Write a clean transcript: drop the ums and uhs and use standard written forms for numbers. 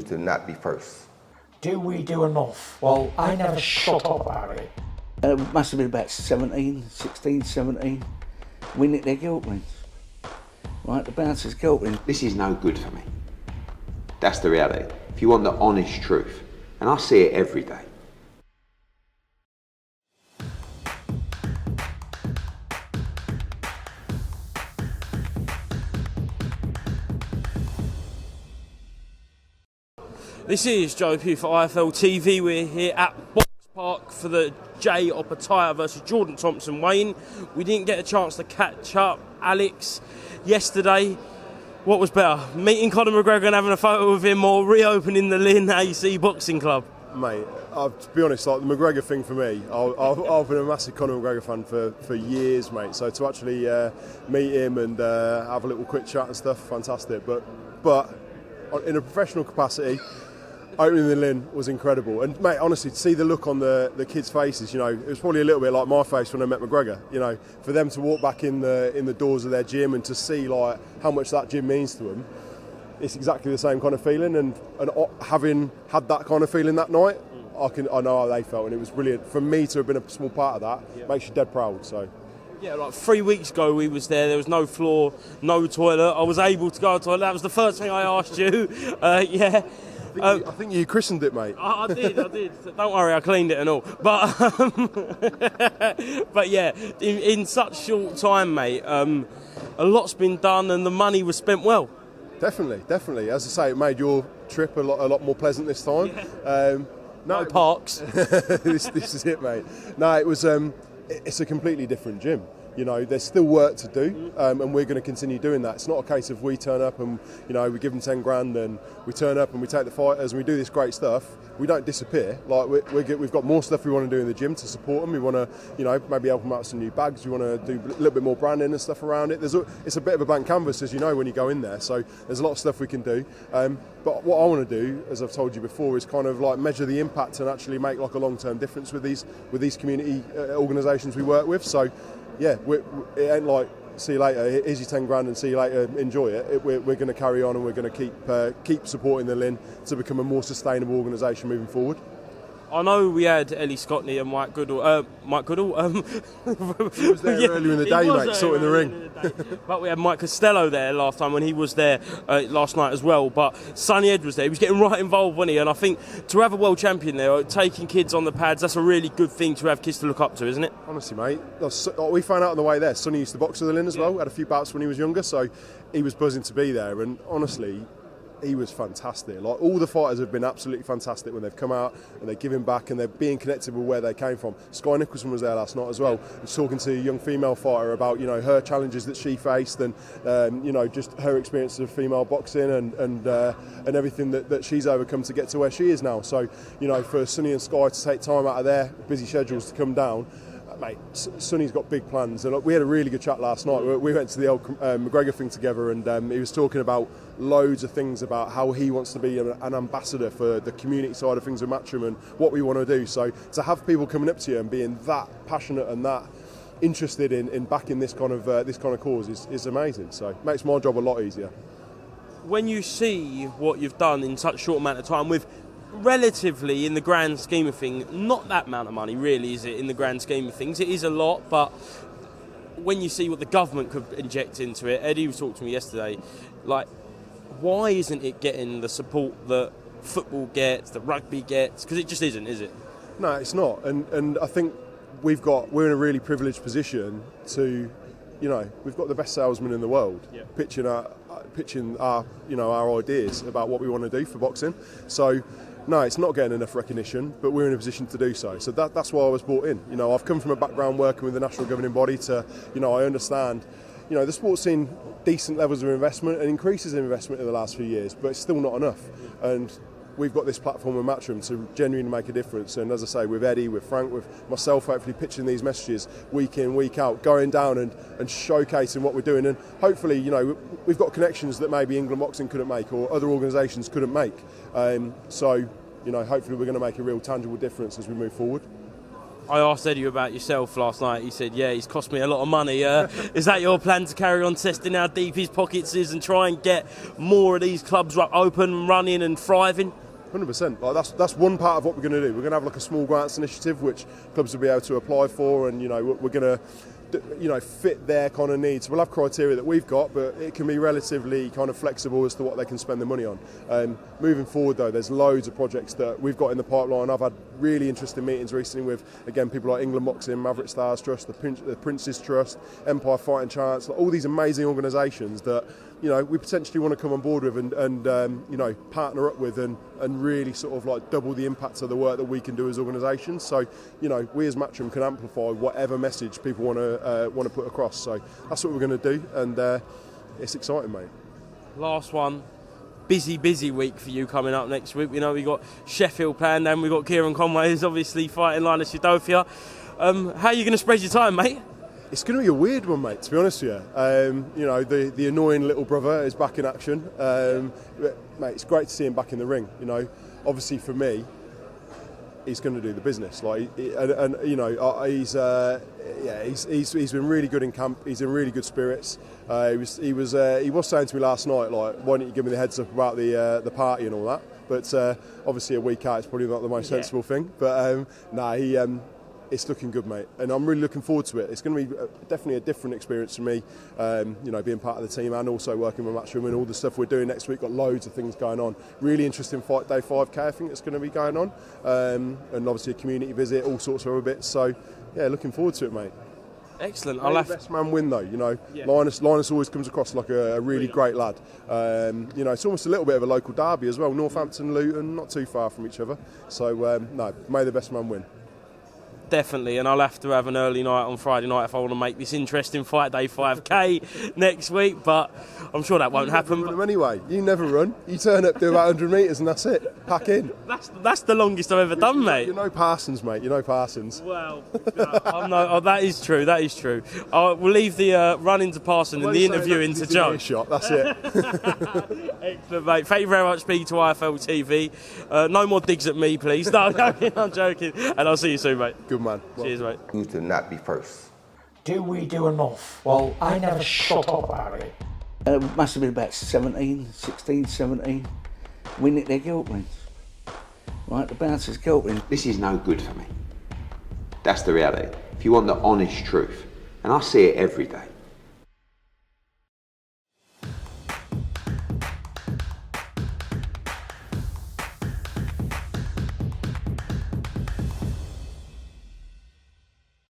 to not be first. Do we do enough? Well, I never shut up about it. It must have been about 16, 17. We nicked their guilt rings. Right, the bouncers' guilt rings. This is no good for me. That's the reality. If you want the honest truth, and I see it every day. This is Joe Pugh for IFL TV. We're here at Box Park for the Jay Opataya versus Jordan Thompson Wayne. We didn't get a chance to catch up, Alex, yesterday. What was better, meeting Conor McGregor and having a photo with him, or reopening the Lynn AC Boxing Club? Mate, to be honest, like the McGregor thing for me, I've been a massive Conor McGregor fan for years, mate. So to actually meet him and have a little quick chat and stuff, fantastic. But in a professional capacity, opening the Lynn was incredible. And mate, honestly, to see the look on the kids' faces, you know, it was probably a little bit like my face when I met McGregor. You know, for them to walk back in the doors of their gym and to see like how much that gym means to them, it's exactly the same kind of feeling. And having had that kind of feeling that night, I know how they felt, and it was brilliant. For me to have been a small part of that makes you dead proud. So. Yeah, like 3 weeks ago we was there was no floor, no toilet. I was able to go to the toilet. That was the first thing I asked you. Yeah. I think you christened it, mate. I did. Don't worry, I cleaned it and all. But but yeah, in such short time, mate, a lot's been done and the money was spent well. Definitely. As I say, it made your trip a lot more pleasant this time. Yeah. No parks. this is it, mate. No, it was. It's a completely different gym. You know, there's still work to do, and we're going to continue doing that. It's not a case of we turn up and, you know, we give them 10 grand and we turn up and we take the fighters and we do this great stuff. We don't disappear. Like we've got more stuff we want to do in the gym to support them. We want to, you know, maybe help them out with some new bags. We want to do a little bit more branding and stuff around it. It's a bit of a blank canvas, as you know, when you go in there. So there's a lot of stuff we can do. But what I want to do, as I've told you before, is kind of like measure the impact and actually make like a long-term difference with these community organisations we work with. So. Yeah, it ain't like see you later. Here's your 10 grand and see you later. Enjoy it. We're going to carry on and we're going to keep supporting the Lynn to become a more sustainable organisation moving forward. I know we had Ellie Scottney and Mike Goodall. He was there earlier in the day, mate, sorting the ring. But we had Mike Costello there last time when he was there last night as well. But Sonny Ed was there. He was getting right involved, wasn't he? And I think to have a world champion there, taking kids on the pads, that's a really good thing to have kids to look up to, isn't it? Honestly, mate. We found out on the way there, Sonny used to box with the Lynn as well. Had a few bouts when he was younger, so he was buzzing to be there. And honestly, he was fantastic. Like, all the fighters have been absolutely fantastic when they've come out and they're giving back and they're being connected with where they came from. Sky Nicholson was there last night as well. He was talking to a young female fighter about, you know, her challenges that she faced and you know, just her experience of female boxing and everything that she's overcome to get to where she is now. So, you know, for Sonny and Sky to take time out of their busy schedules to come down, mate, Sonny's got big plans, and we had a really good chat last night. We went to the old McGregor thing together, and he was talking about loads of things about how he wants to be an ambassador for the community side of things with Matchroom and what we want to do. So to have people coming up to you and being that passionate and that interested in backing this kind of cause is amazing. So it makes my job a lot easier. When you see what you've done in such a short amount of time with relatively, in the grand scheme of things, not that amount of money really, is it, in the grand scheme of things? It is a lot, but when you see what the government could inject into it, Eddie was talking to me yesterday, like, why isn't it getting the support that football gets, that rugby gets? Because it just isn't, is it? No, it's not. And I think we're in a really privileged position to, you know, we've got the best salesman in the world, pitching our you know, our ideas about what we want to do for boxing. So no, it's not getting enough recognition, but we're in a position to do so. So that's why I was brought in. You know, I've come from a background working with the national governing body to, you know, I understand, you know, the sport's seen decent levels of investment and increases in investment in the last few years, but it's still not enough. And we've got this platform in Matchroom to genuinely make a difference. And as I say, with Eddie, with Frank, with myself, hopefully pitching these messages week in, week out, going down and showcasing what we're doing. And hopefully, you know, we've got connections that maybe England Boxing couldn't make or other organisations couldn't make. So, you know, hopefully we're going to make a real tangible difference as we move forward. I asked Eddie about yourself last night. He said, yeah, he's cost me a lot of money. Is that your plan, to carry on testing how deep his pockets is and try and get more of these clubs open, running and thriving? 100%. Like that's one part of what we're going to do. We're going to have like a small grants initiative which clubs will be able to apply for, and we're going to fit their kind of needs. We'll have criteria that we've got, but it can be relatively kind of flexible as to what they can spend the money on. Moving forward though, there's loads of projects that we've got in the pipeline. I've had really interesting meetings recently with, again, people like England Boxing, Maverick Stars Trust, the Prince's Trust, Empire Fighting Chance, all these amazing organisations that we potentially want to come on board with and partner up with and really sort of like double the impact of the work that we can do as organisations. So we as Matchroom can amplify whatever message people want to put across. So that's what we're going to do, and it's exciting, mate. Last one. Busy week for you coming up next week. We've got Sheffield planned, and we've got Kieran Conway who's obviously fighting Linus Udofia. How are you going to spread your time, mate? It's going to be a weird one, mate, to be honest with you. The annoying little brother is back in action. Mate, it's great to see him back in the ring. Obviously for me, he's going to do the business. He's been really good in camp. He's in really good spirits. He was saying to me last night, like, why don't you give me the heads up about the party and all that? But obviously a week out is probably not the most sensible thing. But it's looking good, mate, and I'm really looking forward to it. It's going to be definitely a different experience for me, being part of the team and also working with Matchroom and all the stuff we're doing next week. Got loads of things going on. Really interesting Fight Day 5K, I think, that's going to be going on, and obviously a community visit, all sorts of other bits. So, yeah, looking forward to it, mate. Excellent. I'll have best man win though. Linus always comes across like a really great lad. It's almost a little bit of a local derby as well. Northampton, Luton, not too far from each other. So no, may the best man win. Definitely, and I'll have to have an early night on Friday night if I want to make this interesting Fight Day 5K next week, but I'm sure that won't happen. You never run them anyway. You never run. You turn up, do about 100 metres and that's it. Pack in. That's the longest I've ever done, mate. You know Parsons, mate. You know Parsons. Well, that is true. That is true. We'll leave the running to Parsons and the interviewing to Joe. Shot. That's it. Excellent, mate. Thank you very much, speaking to IFL TV. No more digs at me, please. No, I'm joking. And I'll see you soon, mate. Good man. Cheers, mate. You to not be first. Do we do enough? Well, I never shut up about it. It must have been about 16, 17. We nicked their guilt rings. Right, the bouncer's guilt ring. This is no good for me. That's the reality. If you want the honest truth, and I see it every day,